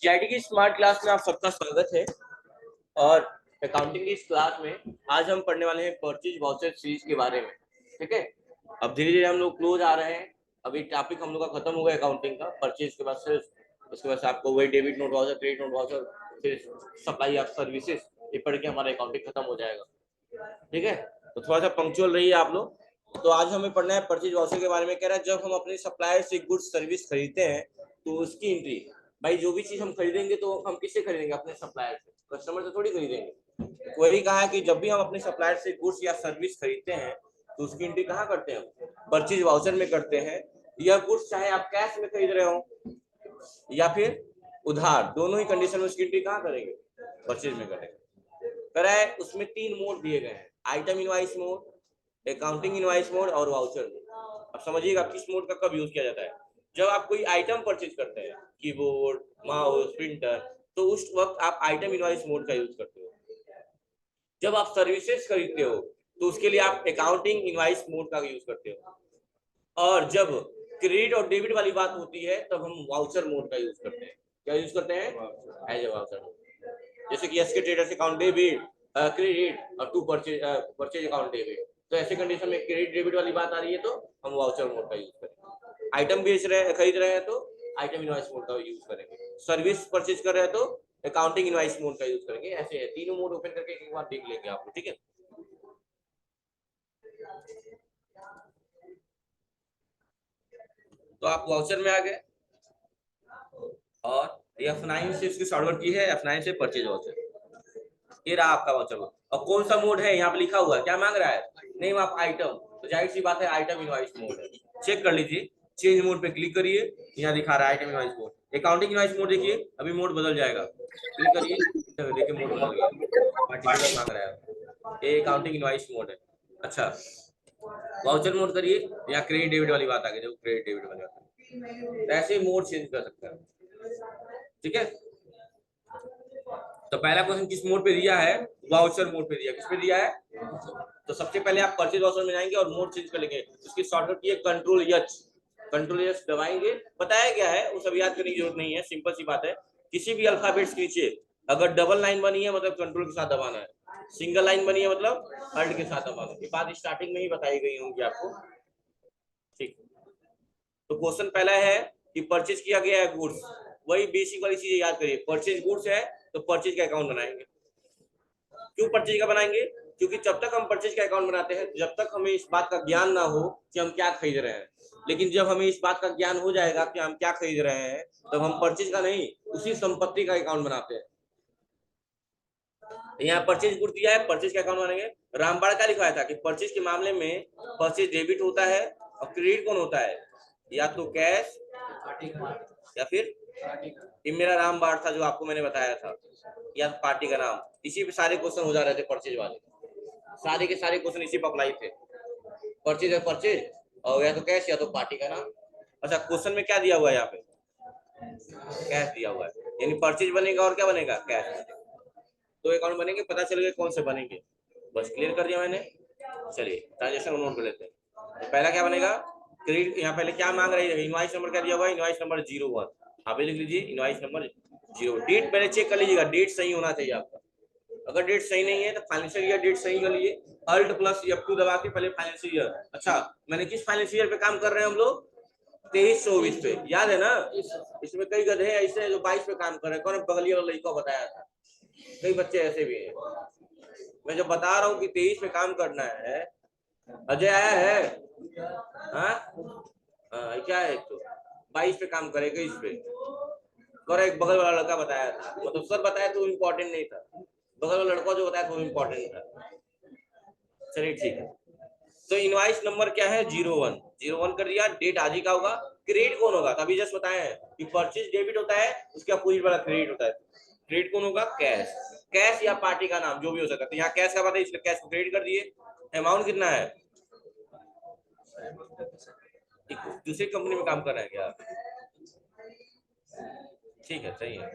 GIT की smart class में आप सबका स्वागत है। और अकाउंटिंग की इस क्लास में आज हम पढ़ने वाले हैं परचेज वाउचर सीरीज के बारे में। ठीक है, अब धीरे धीरे हम लोग क्लोज आ रहे हैं। अभी टॉपिक हम लोग का खत्म हो गया अकाउंटिंग का, परचेज के बाद से उसके बाद से आपको वही debit note voucher, credit note voucher, फिर सप्लाई ऑफ सर्विसेज, ये पढ़ के हमारा अकाउंटिंग खत्म हो जाएगा। ठीक है, तो थोड़ा सा पंक्चुअल रहिए आप लोग। तो आज हमें पढ़ना है परचेज वाउचर के बारे में। कह रहा है जब हम अपने सप्लायर से गुड्स सर्विस खरीदते हैं तो उसकी एंट्री, भाई जो भी चीज हम खरीदेंगे तो हम किससे खरीदेंगे? अपने सप्लायर से, कस्टमर से थोड़ी खरीदेंगे। वही कहा है कि जब भी हम अपने सप्लायर से गुड्स या सर्विस खरीदते हैं तो उसकी एंट्री कहाँ करते हैं? परचेज वाउचर में करते हैं। यह गुड्स चाहे आप कैश में खरीद रहे हो या फिर उधार, दोनों ही कंडीशन में उसकी एंट्री कहाँ करेंगे? परचेज में करेंगे। करा है उसमें 3 मोड दिए गए हैं, item invoice mode, accounting invoice mode और वाउचर मोड। अब समझिएगा किस मोड का कब यूज किया जाता है। जब आप कोई आइटम परचेज करते हैं, कीबोर्ड, माउस, प्रिंटर, तो उस वक्त आप आइटम इनवाइस मोड का यूज करते हो। जब आप सर्विसेज खरीदते हो तो उसके लिए आप अकाउंटिंग इनवाइस मोड का यूज करते हो। और जब क्रेडिट और डेबिट वाली बात होती है तब हम वाउचर मोड का यूज करते हैं। क्या यूज करते हैं? As a voucher mode. जैसे कि SK traders account debit, credit और to purchase purchase account debit. तो ऐसे कंडीशन में क्रेडिट डेबिट वाली बात आ रही है तो हम वाउचर मोड का यूज करेंगे। आइटम बेच रहे हैं, खरीद रहे हैं तो आइटम इनवाइस मोड का यूज करेंगे। सर्विस परचेज कर रहे हैं तो अकाउंटिंग इनवाइस मोड का यूज करेंगे। ऐसे है, तीनों मोड ओपन करके एक बार देख लेंगे आपको। ठीक है, तो आप वाउचर में आ गए और F9 से इसकी शॉर्टकट की है, F9 से परचेज वाउचर। ये रहा आपका वाउचर। और कौन सा मोड है यहाँ पे लिखा हुआ है, क्या मांग रहा है? नेम ऑफ आइटम, तो जाहिर सी बात है आइटम इनवाइस मोड है। चेक कर लीजिए, चेंज मोड पे क्लिक करिए, यहाँ दिखा रहा है item invoice mode. Accounting invoice mode देखिए, अभी मोड बदल जाएगा। क्लिक करिए, देखिए मोड बदल गया, पार्टिकुलर मांग रहा है। ये अकाउंटिंग इनवाइस मोड है। अच्छा, वाउचर मोड करिए, या क्रेडिट डेबिट वाली बात आ गई, देखो क्रेडिट डेबिट वाली बात, ऐसे मोड चेंज कर सकते हैं। ठीक है, तो पहला क्वेश्चन किस मोड पे दिया है? वाउचर मोड पे दिया। किस पे दिया है? तो सबसे पहले आप परचेज वाउचर में जाएंगे और मोड चेंज कर लेंगे। उसकी शॉर्टकट की है कंट्रोल एच। कंट्रोल एच दबाएंगे, बताया क्या है वो सब याद करने की जरूरत नहीं है, सिंपल सी बात है। किसी भी अल्फाबेट्स के नीचे अगर डबल लाइन बनी है मतलब कंट्रोल के साथ दबाना है, सिंगल लाइन बनी है मतलब अल्ट के साथ दबाना है। ये बात स्टार्टिंग में ही बताई गई होंगी आपको। ठीक, तो क्वेश्चन पहला है कि परचेज किया गया है गुड्स, वही बेसिक वाली चीजें याद करिए। परचेज गुड्स है तो परचेज का अकाउंट बनाएंगे। क्यों परचेज का बनाएंगे? क्योंकि जब तक हम परचेज का अकाउंट बनाते हैं, जब तक हमें इस बात का ज्ञान ना हो कि हम क्या खरीद रहे हैं, लेकिन जब हमें इस बात का ज्ञान हो जाएगा कि हम क्या खरीद रहे हैं, तब हम परचेज का नहीं, उसी संपत्ति का अकाउंट बनाते हैं। यहाँ परचेज गुड दिया है, परचेज का अकाउंट बनाएंगे। रामबाड़ का लिखवाया था कि परचेज के मामले में परचेज डेबिट होता है और क्रेडिट कौन होता है? या तो कैश या फिर, ये मेरा रामबाड़ था जो आपको मैंने बताया था, या पार्टी का नाम। इसी पे सारे क्वेश्चन हो जा रहे थे परचेज वाले, सारे के सारे क्वेश्चन इसी पर अप्लाई थे। परचेज है परचेज, और या तो कैश या तो पार्टी का नाम। अच्छा, क्वेश्चन में क्या दिया हुआ है? यहाँ पे कैश दिया हुआ है, यानी परचेज बनेगा और क्या बनेगा? कैश। तो अकाउंट बनेंगे, पता चल गया कौन से बनेंगे। बस क्लियर कर दिया मैंने। चलिए ट्रांजेक्शन नोट कर लेते हैं। तो पहला क्या बनेगा? क्रेडिट। यहाँ पहले क्या मांग रही है? इनवाइस नंबर क्या दिया हुआ है? Invoice number 01। आप लिख लीजिए इनवाइस नंबर 0। डेट पहले चेक कर लीजिएगा, डेट सही होना चाहिए आपका। अगर डेट सही नहीं है तो फाइनेंशियल ईयर डेट सही कर लीजिए, अल्ट प्लस F2 दबा के पहले फाइनेंशियल ईयर। अच्छा, मैंने किस फाइनेंशियल ईयर पे काम कर रहे हैं हम लोग? 23-24 पे, याद है ना? इसमें कई गधे ऐसे जो 22 पे काम कर रहे हैं। कौन बगलिए वाला लड़का बताया था, कई बच्चे ऐसे भी हैं। मैं जब बता रहा हूँ कि 23 पे काम करना है। अजय आया है? हाँ, क्या है? तो 22 पे काम करेगा, इस पे। और एक बगल वाला लड़का बताया था, मतलब सर बताया तो इम्पोर्टेंट नहीं था, बगल वाला लड़का जो बताया था वो इम्पोर्टेंट था। चलिए ठीक है, तो इनवाइस नंबर क्या है? 01। 01 कर दिया। डेट आज ही का होगा। क्रेडिट कौन होगा? अभी जस्ट बताए हैं कि परचेज डेबिट होता है, उसके अपोजिट वाला क्रेडिट होता है। क्रेडिट कौन होगा? कैश। कैश या पार्टी का नाम, जो भी हो सकता है। तो यहाँ कैश का बात है, इसलिए कैश को क्रेडिट कर दिए। अमाउंट कितना है? दूसरी कंपनी में काम कर रहे हैं क्या? ठीक है, सही है।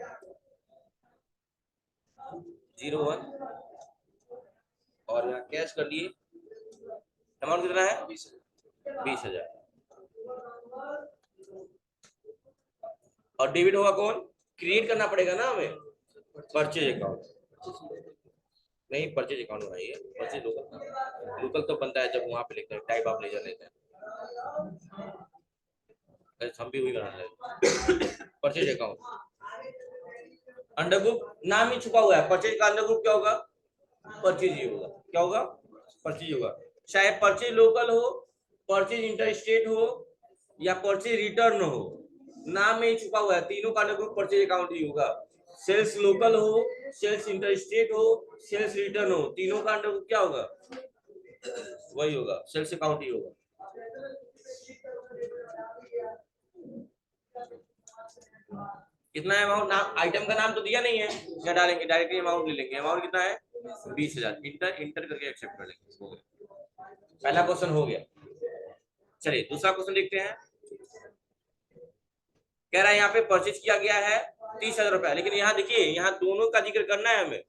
01 और यहाँ कैश कर लिए। अमाउंट कितना है? 20,000। और डेबिट होगा कौन? क्रिएट करना पड़ेगा ना हमें परचेज अकाउंट। नहीं परचेज अकाउंट बनाइए, परचेज लोकल, लोकल तो बनता है जब वहां पे लिखते हैं टाइप ऑफ लेजर लेते हैं, हम भी वही बना रहे हैं। परचेज अकाउंट अंडर ग्रुप नाम ही छुपा हुआ है, परचेज का अंडर ग्रुप क्या होगा, परचेज ही होगा, क्या होगा, परचेज होगा। चाहे परचेज लोकल हो, परचेज इंटर स्टेट हो या परचेज रिटर्न हो, नाम में ही छुपा हुआ है, तीनों का अंडर ग्रुप परचेज अकाउंट ही होगा। सेल्स लोकल हो, सेल्स इंटर स्टेट हो, सेल्स रिटर्न हो, तीनों का अंडर ग्रुप क्या होगा, वही होगा, सेल्स अकाउंट ही होगा। कितना अमाउंट, नाम आइटम का नाम तो दिया नहीं है, क्या डालेंगे, डायरेक्टली अमाउंट ले लेंगे। अमाउंट कितना है 20,000, इंटर इंटर करके एक्सेप्ट कर लेंगे, हो गया, पहला क्वेश्चन हो गया। चलिए दूसरा क्वेश्चन देखते हैं। कह रहा है यहाँ पे परचेज किया गया है 30,000 रुपया, लेकिन यहाँ देखिए यहाँ दोनों का जिक्र करना है हमें।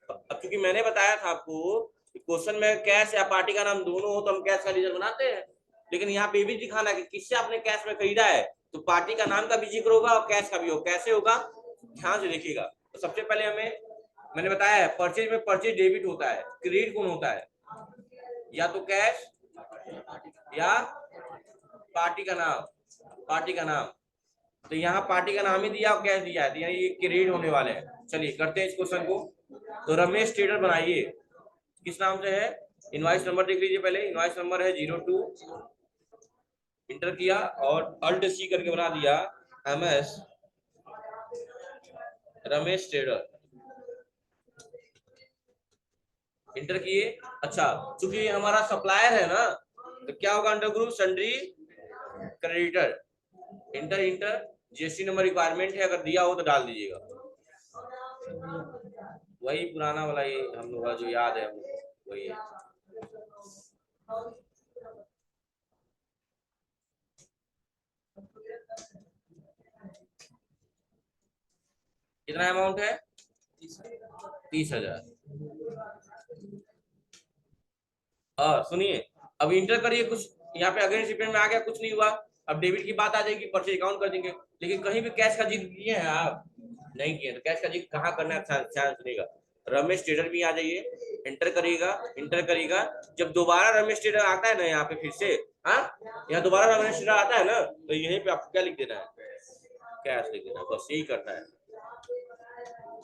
अब क्योंकि मैंने बताया था आपको क्वेश्चन में कैश या पार्टी का नाम दोनों हो तो हम कैश का लीजर बनाते हैं, लेकिन यहाँ पे भी दिखाना है कि किससे आपने कैश में खरीदा है, तो पार्टी का नाम का भी जिक्र होगा और कैश का भी होगा। कैसे होगा, ध्यान से देखिएगा। तो सबसे पहले हमें, मैंने बताया है परचेज में परचेज डेबिट होता है, क्रेडिट कौन होता है, या तो कैश या पार्टी का नाम, पार्टी का नाम। तो यहाँ पार्टी का नाम ही दिया और कैश दिया है, तो यहाँ ये क्रेडिट होने वाले हैं। चलिए करते हैं इस क्वेश्चन को। तो रमेश ट्रेडर बनाइए, किस नाम से है, इनवॉइस नंबर देख लीजिए पहले, इनवॉइस नंबर है 02, इंटर किया और अल्ट सी करके बना दिया MS रमेश ट्रेडर, इंटर किए। अच्छा चूंकि हमारा सप्लायर है ना, तो क्या होगा, under group sundry creditor, inter inter, GST number requirement है, अगर दिया हो तो डाल दीजिएगा, वही पुराना वाला ये हम लोग का जो याद है वही है। कितना अमाउंट है 30,000। और सुनिए अब इंटर करिए, कुछ यहाँ पे अगेंस्ट रिपेमेंट में आ गया, कुछ नहीं हुआ, अब डेबिट की बात आ जाएगी, परचेज अकाउंट कर देंगे, लेकिन कहीं भी कैश का जिक्र किए हैं आप, नहीं किए, तो कैश का जिक्र कहाँ करना है, ध्यान सुनिएगा। रमेश ट्रेडर भी आ जाइए, इंटर करिएगा, इंटर करिएगा, जब दोबारा रमेश ट्रेडर आता है ना यहाँ पे फिर से, हाँ यहाँ दोबारा रमेश ट्रेडर आता है ना, तो यहीं पे आपको क्या लिख देना है, कैश लिख देना है, बस यही करना है,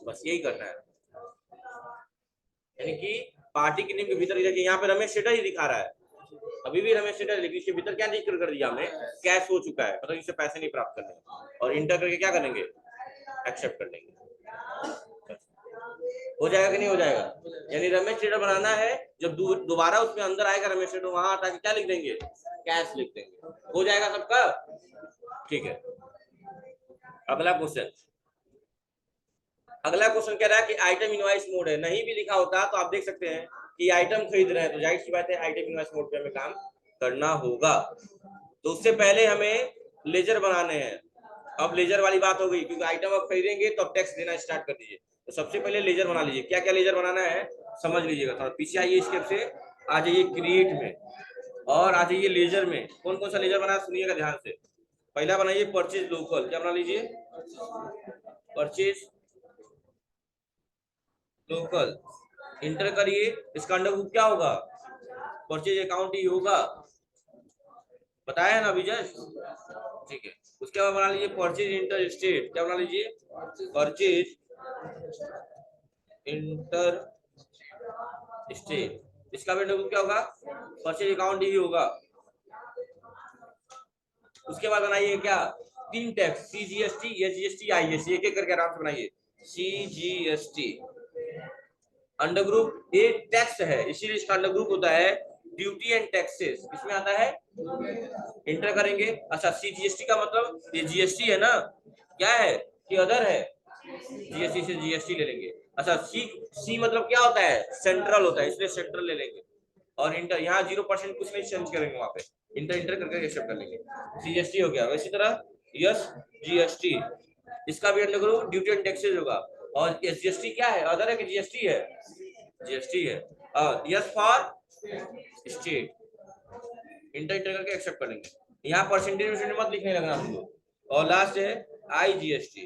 बस यही करना है। यानी कि पार्टी के नेम के भीतर यहाँ पे रमेश ट्रेडर ही दिखा रहा है, अभी भी रमेश ट्रेडर, लेकिन इसके भीतर क्या जिक्र कर दिया हमने, कैश हो चुका है, मतलब इससे पैसे नहीं प्राप्त करने, और इंटर करके क्या करेंगे, एक्सेप्ट कर लेंगे। हो जाएगा कि नहीं हो जाएगा, यानी रमेश ट्रेडर बनाना है, जब दोबारा उसमें अंदर आएगा रमेश ट्रेडर, वहां हटा के क्या लिख देंगे, कैश लिख देंगे, हो जाएगा सबका, ठीक है। अगला क्वेश्चन, अगला क्वेश्चन कह रहा है कि आइटम इनवॉइस मोड है, नहीं भी लिखा होता तो आप देख सकते हैं कि आइटम खरीद रहे हैं, तो जाहिर सी बात है आइटम इनवॉइस मोड पे हमें काम करना होगा। तो उससे पहले हमें लेजर बनाने हैं। अब लेजर वाली बात हो गई, क्योंकि आइटम आप खरीदेंगे तो अब टैक्स देना स्टार्ट कर दीजिए, तो सबसे पहले लेजर बना लीजिए। क्या क्या लेजर बनाना है समझ लीजिएगा, थोड़ा पीछे आइए स्टेप से, आ जाइए क्रिएट में और आ जाइए लेजर में। कौन कौन सा लेजर बना सुनिएगा ध्यान से। पहला बनाइए परचेज लोकल, क्या बना लीजिए, परचेज लोकल, इंटर करिए, इसका अंडर ग्रुप क्या होगा, परचेज अकाउंट ही होगा, बताया ना विजय, ठीक है। उसके बाद बना लीजिए परचेज इंटर स्टेट, क्या बना लीजिए, परचेज इंटर स्टेट, इसका भी अंडर ग्रुप क्या होगा, परचेज अकाउंट ही होगा। उसके बाद बनाइए क्या, तीन टैक्स, CGST, SGST, IGST, एक एक करके आराम से बनाइए। CGST अंडर ग्रुप ये टैक्स है, इसीलिए इसका अंडर ग्रुप होता है ड्यूटी एंड टैक्सेस, इसमें आता है, इंटर करेंगे। अच्छा CGST का मतलब ये GST है ना, क्या है कि अदर है, GST से GST ले लेंगे। अच्छा सी मतलब क्या होता है, सेंट्रल होता है, इसलिए सेंट्रल ले लेंगे। और इंटर यहाँ 0% कुछ नहीं चेंज करेंगे, वहां पे इंटर इंटर करके एक्सेप्ट कर लेंगे, CGST हो गया। इसी तरह SGST, इसका भी under group duty and taxes होगा। और SGST क्या है, अदर है कि GST है, GST है। और yes for state, inter inter करके एक्सेप्ट करेंगे। यहाँ परसेंटेज मत लिखने लगना हम लोग। और लास्ट है IGST,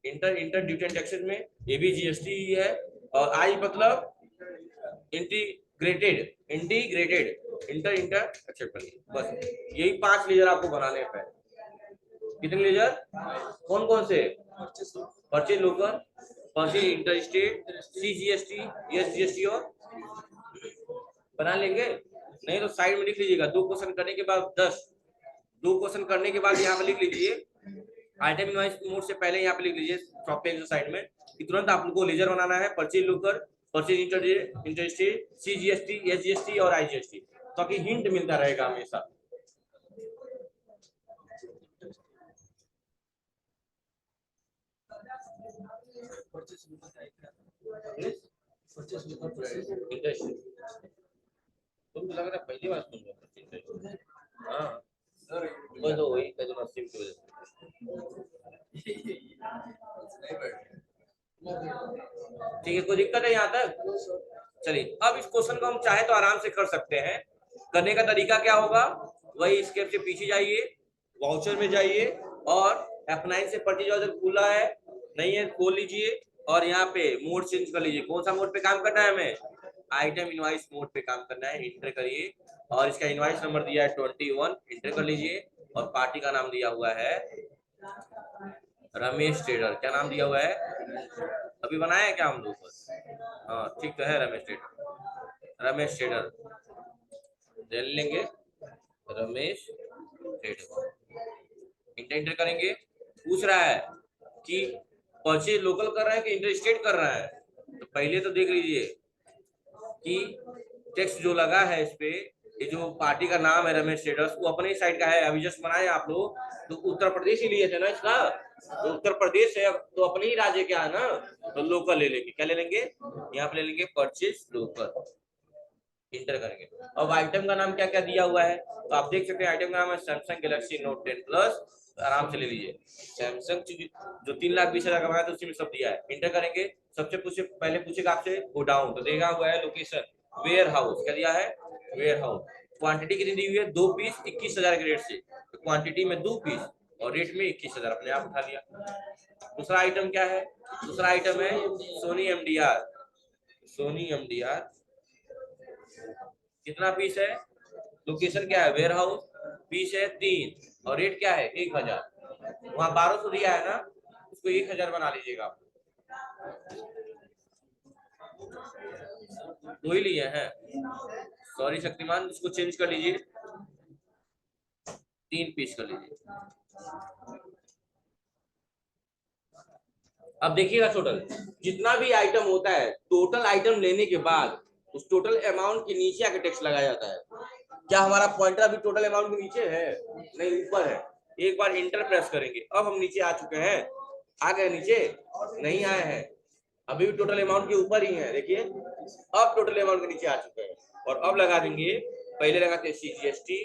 inter inter duty and taxes में ये भी जीएसटी ही है, और आई मतलब इंटीग्रेटेड, इंटर इंटर एक्सेप्ट करिए। बस यही 5 लेजर आपको बनाने हैं। कितने लेजर, कौन कौन से? Purchase local, purchase inter state, CGST, SGST, और बना लेंगे। नहीं तो साइड में लिख लीजिएगा, 2 क्वेश्चन करने के बाद 10, 2 क्वेश्चन करने के बाद यहाँ पे लिख लीजिए आइटम इनवॉइस मोड से पहले यहाँ पे लिख लीजिए टॉप पेज साइड में कि तुरंत आप लोगों को लेजर बनाना है, purchase local, purchase inter state, CGST, SGST और आईजीएसटी, ताकि हिंट मिलता रहेगा हमेशा। तुमको लग रहा है पहली बार सुन रहे हो? हाँ बस वही कदम नसीब की वजह से। ठीक है, कोई दिक्कत है यहाँ तक? चलिए अब इस क्वेश्चन को हम चाहे तो आराम से कर सकते हैं। करने का तरीका क्या होगा, वही स्टेप से पीछे जाइए, वाउचर में जाइए और F9 से परचेज वाउचर खुला है नहीं है खोल लीजिए, और यहाँ पे मोड चेंज कर लीजिए। कौन सा मोड पे काम करना है हमें? आइटम इनवॉइस मोड पे काम करना है। इंटर करिए और इसका इनवॉइस नंबर दिया है 21, इंटर कर लीजिए, और पार्टी का नाम दिया हुआ है रमेश ट्रेडर। क्या नाम दिया हुआ है? अभी बनाया है क्या हम लोग? हाँ ठीक तो है, रमेश ट्रेडर, रमेश ट्रेडर ले लेंगे, रमेश ट्रेडर। इंटर करेंगे। पूछ रहा है कि परचेज लोकल कर रहा है कि इंटर स्टेट कर रहा है, तो पहले तो देख लीजिए कि टेक्स्ट जो लगा है इस पे, ये जो पार्टी का नाम है रमेश ट्रेडर्स, वो अपने साइड का है। अभी जस्ट बनाए आप लोग, तो उत्तर प्रदेश ही लिए थे ना इसका, तो उत्तर प्रदेश है तो अपने ही राज्य क्या है ना, तो लोकल ले लेंगे। क्या ले लेंगे? यहाँ पे ले लेंगे परचेज लोकल, इंटर करेंगे। अब आइटम का नाम क्या क्या दिया हुआ है, तो आप देख सकते हैं आइटम का नाम है सैमसंग गैलेक्सी नोट 10 प्लस। आराम से ले लीजिए, सैमसंग जो 3,20,000 का बनाया था उसी में सब दिया है। इंटर करेंगे, सबसे पहले पूछेगा आपसे गोडाउन, तो देगा हुआ है लोकेशन वेयर हाउस। क्या दिया है? Ware house. क्वांटिटी कितनी दी हुई है? 2 पीस 21,000 के रेट से, तो क्वांटिटी में 2 पीस और रेट में 21,000, अपने आप उठा लिया। दूसरा आइटम क्या है? दूसरा आइटम है सोनी एमडीआर। सोनी एमडीआर कितना पीस है? लोकेशन क्या है? Ware house. पीस है 3 और रेट क्या है? 1,000। वहां 1200 दिया है ना, उसको 1,000 बना लीजिएगा आप। दो ही लिए हैं, सॉरी शक्तिमान, इसको चेंज कर लीजिए, 3 पीस कर लीजिए। अब देखिएगा टोटल जितना भी आइटम होता है, टोटल आइटम लेने के बाद उस टोटल अमाउंट के नीचे आके टैक्स लगाया जाता है। क्या हमारा पॉइंटर अभी टोटल अमाउंट के नीचे है? नहीं, ऊपर है। एक बार इंटर प्रेस करेंगे, अब हम नीचे आ चुके हैं। आ गए नीचे? नहीं आए हैं, अभी भी टोटल अमाउंट के ऊपर ही है। देखिए अब टोटल अमाउंट के नीचे आ चुके हैं, और अब लगा देंगे। पहले लगाते हैं सीजीएसटी,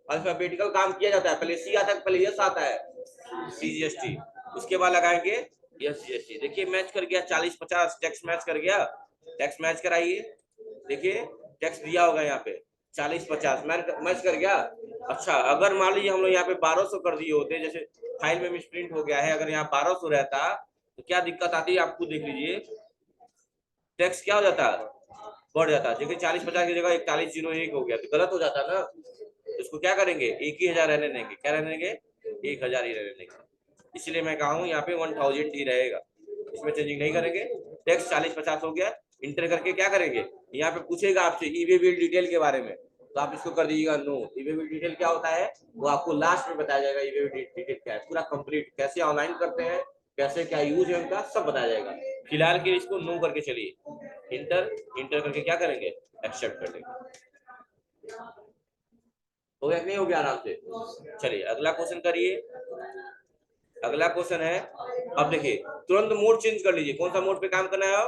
अल्फाबेटिकल काम किया जाता है, पहले सी आता है, पहले यस आता है सीजीएसटी, उसके बाद लगाएंगे एसजीएसटी। देखिए मैच कर गया, 40-50 टैक्स मैच कर गया। टैक्स मैच कराइए, देखिए टैक्स दिया होगा यहाँ पे 40-50 मैच कर गया। अच्छा, अगर मान लीजिए हम लोग यहाँ पे 1200 कर दिए होते, जैसे फाइल में मिसप्रिंट हो गया है, अगर यहाँ 1200 रहता तो क्या दिक्कत आती है? आपको देख लीजिए, टैक्स क्या हो जाता, बढ़ जाता। देखिए 40-50 की जगह 4101 हो गया, तो गलत हो जाता ना। इसको क्या करेंगे? 1,000 रहने देंगे। क्या रहने देंगे? 1,000 ही रहने देंगे। इसलिए मैं कहा हूँ यहाँ पे 1000 ही रहेगा, इसमें चेंजिंग नहीं करेंगे। टैक्स 40-50 हो गया। इंटर करके क्या करेंगे? यहाँ पे पूछेगा आपसे ईवे बिल डिटेल के बारे में, तो आप इसको कर दीजिएगा नो। ईवे बिल डिटेल क्या होता है वो आपको लास्ट में बताया जाएगा। ईवे बिल डिटेल क्या है, पूरा कंप्लीट कैसे ऑनलाइन करते हैं, कैसे क्या यूज है उनका, सब बताया जाएगा। फिलहाल के इसको नो करके चलिए। इंटर इंटर करके क्या करेंगे? एक्सेप्ट कर देंगे। हो गया कि नहीं हो गया? आराम से चलिए अगला क्वेश्चन करिए। अगला क्वेश्चन है, अब देखिए तुरंत मोड चेंज कर लीजिए। कौन सा मोड पे काम करना है?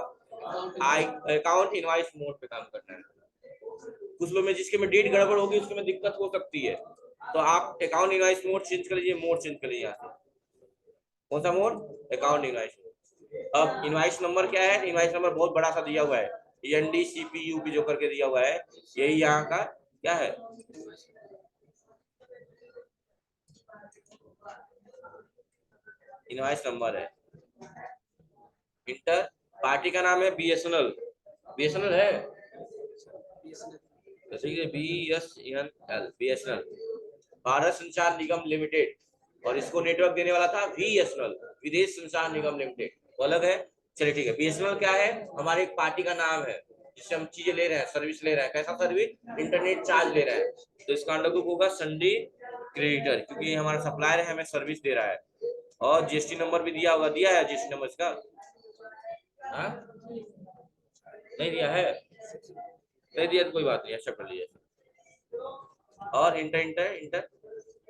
अकाउंट इनवॉइस मोड पे काम करना है। कुछ लोग में जिसके में डेट गड़बड़ होगी उसके में दिक्कत हो सकती है, तो आप अकाउंट इनवॉइस मोड चेंज कर लीजिए। मोड चेंज कर लीजिए यहाँ से। कौन सा मोड? Account invoice mode. अब इनवॉइस नंबर क्या है? इनवॉइस नंबर बहुत बड़ा सा दिया हुआ है, NDCPU जो करके दिया हुआ है, यही यहाँ का क्या है? इनवॉइस नंबर है। इंटर, पार्टी का नाम है बीएसएनएल, बीएसएनएल है, BSNL, बीएसएनएल, भारत संचार निगम लिमिटेड, और इसको नेटवर्क देने वाला था VSNL, विदेश संचार निगम लिमिटेड, वो अलग है। चलिए ठीक है, बीएसएनएल क्या है, हमारे एक पार्टी का नाम है जिससे हम चीजें ले रहे हैं, सर्विस ले रहे हैं। कैसा सर्विस? इंटरनेट चार्ज ले रहे हैं, तो इसका अंडर ग्रुप होगा सन्डी क्रेडिटर, क्योंकि ये हमारा सप्लायर है, हमें सर्विस दे रहा है। और जीएसटी नंबर भी दिया होगा, दिया है जीएसटी नंबर इसका? हाँ? नहीं दिया है, नहीं दिया तो कोई बात नहीं, अच्छा कर लीजिए। और इंटर इंटर इंटर,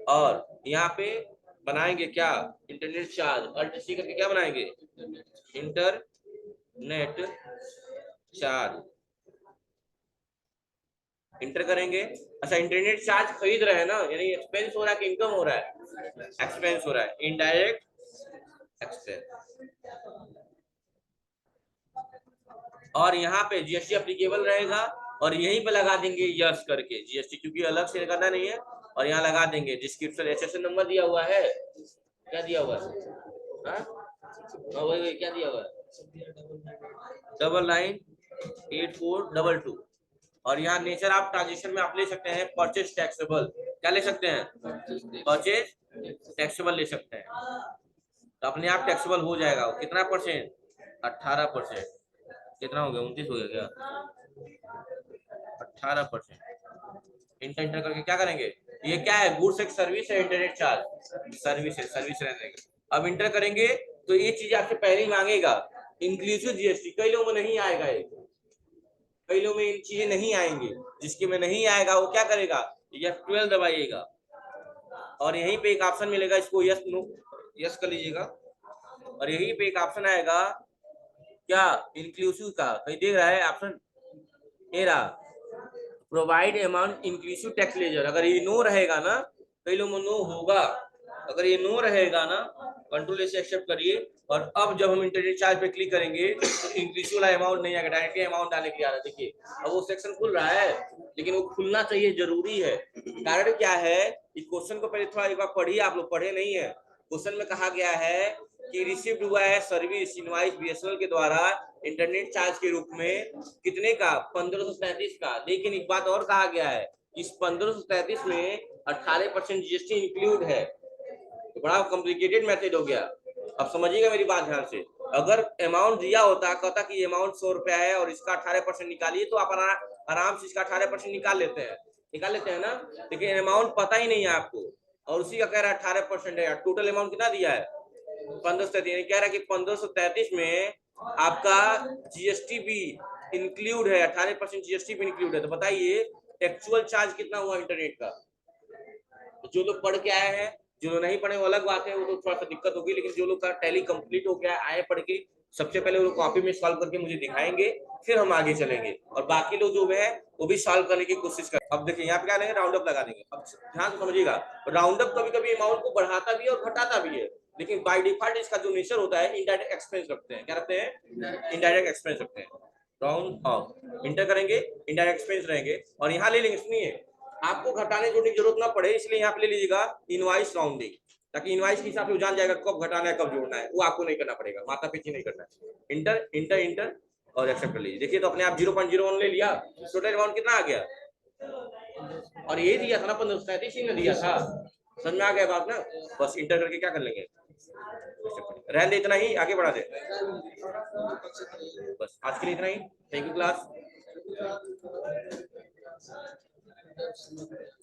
और यहाँ पे बनाएंगे क्या, इंटरनेट चार्ज, अल्ट सी करके क्या बनाएंगे, इंटरनेट चार्ज, इंटर करेंगे। अच्छा, इंटरनेट चार्ज खरीद रहे हैं ना, यानी एक्सपेंस हो रहा है कि इनकम हो रहा है, एक्सपेंस हो रहा है, इनडायरेक्ट एक्सपेंस। और यहाँ पे जीएसटी एप्लीकेबल रहेगा, और यहीं पे लगा देंगे यस करके जीएसटी, क्योंकि अलग से करना नहीं है, और यहाँ लगा देंगे डिस्क्रिप्शन, एसएसएन नंबर दिया हुआ है, क्या दिया हुआ है, वही क्या दिया हुआ है, 998422, और यहाँ नेचर ऑफ ट्रांजेक्शन में आप ले सकते हैं परचेज टैक्सेबल, क्या ले सकते हैं, परचेज टैक्सेबल ले सकते हैं, तो अपने आप टैक्सेबल हो जाएगा। कितना परसेंट, 18%, कितना हो गया, 29 हो गया क्या, 18%। इंटर इंटर करके क्या करेंगे, ये क्या है, गुड्स एक सर्विस है, इंटरनेट चार्ज सर्विस है, सर्विस रहने देंगे। अब इंटर करेंगे तो ये चीज आपसे पहले ही मांगेगा, इंक्लूसिव जीएसटी, कई लोगों में नहीं आएगा, ये कई लोगों में इन चीजें नहीं आएंगी, जिसके में नहीं आएगा वो क्या करेगा, F12 दबाइएगा, और यहीं पे एक ऑप्शन मिलेगा, इसको यस नो यस कर लीजिएगा, और यहीं पे एक ऑप्शन आएगा क्या, इंक्लूसिव का, कहीं देख रहा है ऑप्शन, ये रहा, provide amount inclusive tax ledger. अगर ये नो रहेगा ना, कई लोगों में नो होगा, अगर ये नो रहेगा ना, कंट्रोल से एक्सेप्ट करिए, और अब जब हम इंटरनेट चार्ज पे क्लिक करेंगे तो इंक्लूसिव वाला अमाउंट नहीं आएगा, डायरेक्टली अमाउंट डालने के लिए आ रहा है। देखिए अब वो सेक्शन खुल रहा है, लेकिन वो खुलना चाहिए, जरूरी है। कारण क्या है, इस क्वेश्चन को पहले थोड़ा एक बार पढ़िए, आप लोग पढ़े नहीं है। क्वेश्चन में कहा गया है कि रिसीव्ड हुआ है सर्विस इनवाइस बीएसएनएल के द्वारा इंटरनेट चार्ज के रूप में कितने का, 1533 का। लेकिन एक बात और कहा गया है, इस 1533 में 18% जीएसटी इंक्लूड है, तो बड़ा कॉम्प्लिकेटेड मेथड हो गया। अब समझिएगा मेरी बात ध्यान से, अगर अमाउंट दिया होता, कहता कि अमाउंट 100 रुपया है और इसका 18% निकालिए, तो आप आराम से इसका 18% निकाल लेते हैं ना, लेकिन अमाउंट पता ही नहीं है आपको, और उसी का कह रहा है 18% है। टोटल अमाउंट कितना दिया है, 1533, कह रहा है कि 1533 में आपका जीएसटी भी इंक्लूड है, 18% जीएसटी भी इंक्लूड है। तो बताइए एक्चुअल चार्ज कितना हुआ इंटरनेट का। तो जो लोग पढ़ के आए हैं, जो लोग नहीं पढ़े वो अलग बात है, वो तो थोड़ा सा दिक्कत होगी, लेकिन जो लोग का टैली कंप्लीट हो गया, आए पढ़ के, सबसे पहले वो लोग कॉपी में सॉल्व करके मुझे दिखाएंगे, फिर हम आगे चलेंगे, और बाकी लोग जो है वो भी सॉल्व करने की कोशिश कर। अब देखिए यहाँ पे क्या लेंगे, राउंड अप लगा देंगे। अब ध्यान से समझिएगा, राउंड अप कभी कभी अमाउंट को बढ़ाता भी है और घटाता भी है, लेकिन बाय डिफॉल्ट इसका जो नेचर होता है इनडायरेक्ट एक्सपेंस रखते हैं। क्या रखते हैं, इनडायरेक्ट एक्सपेंस रखते हैं। राउंड ऑफ इंटर करेंगे, इनडायरेक्ट एक्सपेंस रहेंगे, और यहाँ ले लेंगे, सुनिए आपको घटाने जोड़ने की जरूरत ना पड़े, इसलिए यहाँ पे ले लीजिएगा इनवाइस राउंडिंग, ताकि इनवाइस के हिसाब से जान जाएगा कब घटाना है कब जोड़ना है, वो आपको नहीं करना पड़ेगा, माथा पीछे नहीं करना है। इंटर इंटर इंटर और एक्सेप्ट कर लीजिए। देखिए तो अपने आप 0.01 ले लिया, टोटल अमाउंट कितना आ गया, और ये दिया था ना 1533 ही ने दिया था, समझ में आ गया बात ना। बस इंटर करके क्या कर लेंगे, रहने दे, इतना ही, आगे बढ़ा दे, बस आज के लिए इतना ही। Thank you class.